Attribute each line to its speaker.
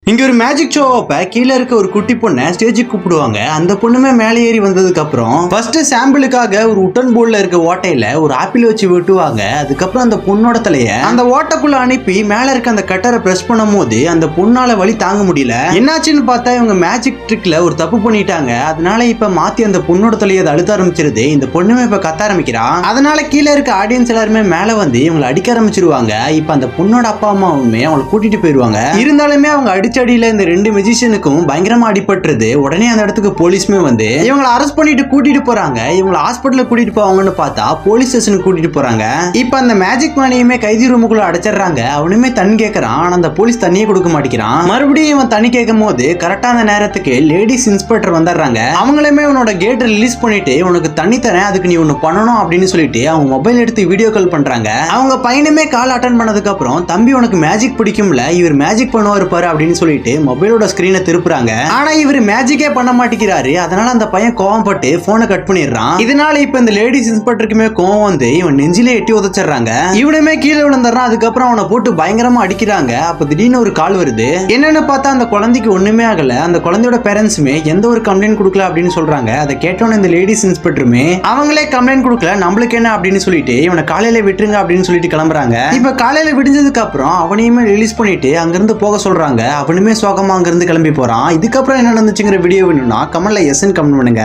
Speaker 1: இங்க ஒரு magic show அப்ப கீழ இருக்க ஒரு குட்டி பொண்ணை ஸ்டேஜுக்கு கூப்பிடுவாங்க. அந்த பொண்ணுமே மேலே ஏறி வந்ததுக்கு அப்புறம் ஃபர்ஸ்ட் சாம்பிளுக்காக ஒரு உட்டன் போர்ட்ல இருக்க ஓட்டையில ஒரு ஆப்பிள் வச்சு வெட்டுவாங்க. அதுக்கப்புறம் அந்த பொண்ணோட தலைய அந்த ஓட்டைக்குள்ள அனுப்பி மேல இருக்க அந்த கட்டரை பிரஸ் பண்ணும் போது அந்த பொண்ணால வலி தாங்க முடியல. என்னாச்சுன்னு பார்த்தா இவங்க மேஜிக் ட்ரிக்ல ஒரு தப்பு பண்ணிட்டாங்க. அதனால இப்ப மாத்தி அந்த பொண்ணோட தலையை அழுத்த ஆரம்பிச்சிருது. இந்த பொண்ணுமே இப்ப கத்த ஆரம்பிக்கிறான். அதனால கீழே இருக்க ஆடியன்ஸ் எல்லாருமே மேல வந்து இவங்களை அடிக்க ஆரம்பிச்சிருவாங்க. இப்ப அந்த பொண்ணோட அப்பா அம்மாவுமே அவங்களை கூட்டிட்டு போயிருவாங்க. இருந்தாலுமே அவங்க அடிச்சடியில இந்த ரெண்டு மெஜிஷியனுக்கும் பயங்கரமா அடிபட்டுருது. உடனே அந்த இடத்துக்கு போலீஸ்மே வந்து இவங்களை அரெஸ்ட் பண்ணிட்டு கூட்டிட்டு போறாங்க. இவங்களை ஹாஸ்பிட்டல் கூட்டிட்டு போவாங்கன்னு பார்த்தா போலீஸ் ஸ்டேஷனுக்கு கூட்டிட்டு போறாங்க. இப்ப அந்த மேஜிக் மேனையுமே கைதி ரூமுக்குள்ள அடைச்சிடுறாங்க. அவனுமே தண்ணி கேட்கறான். ஆனா அந்த போலீஸ் தண்ணியை கொடுக்க மாட்டேங்கிறான். மறுபடியும் இவன் தண்ணி கேட்கும் போது கரெக்டான நேரத்துக்கு லேடிஸ் இன்ஸ்பெக்டர் வந்துடுறாங்க. அவங்களுமே உன்னோட கேட் ரிலீஸ் பண்ணிட்டு உனக்கு தண்ணி தரேன், அதுக்கு நீ ஒன்னு பண்ணணும் அப்படின்னு சொல்லிட்டு அவங்க மொபைல் எடுத்து வீடியோ கால் பண்றாங்க. அவங்க பையனுமே கால் அட்டன் பண்ணதுக்கு அப்புறம் தம்பி உனக்கு மேஜிக் பிடிக்கும்ல, இவர் மேஜிக் பண்ணுவாரு பாரு அப்படின்னு சொல்லிட்டு மொபைலோட ஸ்கிரீனை திருப்புறாங்க. ஆனா இவர் மேஜிக்கே பண்ண மாட்டேங்கிறாரு. அதனால அந்த பையன் கோவம் பட்டு போனை கட் பண்ணிடுறான். இதனால இப்ப இந்த லேடிஸ் இன்ஸ்பெக்டருக்குமே கோவம் வந்து இவன் நெஞ்சிலே எட்டி உதச்சிடுறாங்க. இவனுமே கீழே விழுந்துறான். அதுக்கப்புறம் அவனை போட்டு பயங்கரமா அடிக்கிறாங்க. அப்ப திடீர்னு ஒரு கால் வருது. என்னன்னு பார்த்தா அந்த குழந்தைக்கு ஒண்ணுமே ஆகல. அந்த குழந்தையோட பேரண்ட்ஸுமே எந்த ஒரு கம்ப்ளைண்ட் கொடுக்கல அப்படின்னு சொல்றாங்க. அதை கேட்டோன்னு இந்த லேடிஸ் இன்ஸ்பெக்டருமே அவங்களே கம்ப்ளைண்ட் கொடுக்கல, நம்மளுக்கு என்ன அப்படின்னு சொல்லிட்டு இவனை காலையில விட்டுருங்க அப்படின்னு சொல்லிட்டு கிளம்புறாங்க. இப்ப காலையில விடிஞ்சதுக்கு அப்புறம் அவனையுமே ரிலீஸ் பண்ணிட்டு அங்கிருந்து போக சொல்றாங்க. அவனுமே சோகமா அங்கிருந்து கிளம்பி போறான். இதுக்கப்புறம் என்ன நடந்துச்சுங்கிற வீடியோ வேணும்னா கமெண்ட்ல எஸ்ன்னு கமெண்ட் பண்ணுங்க.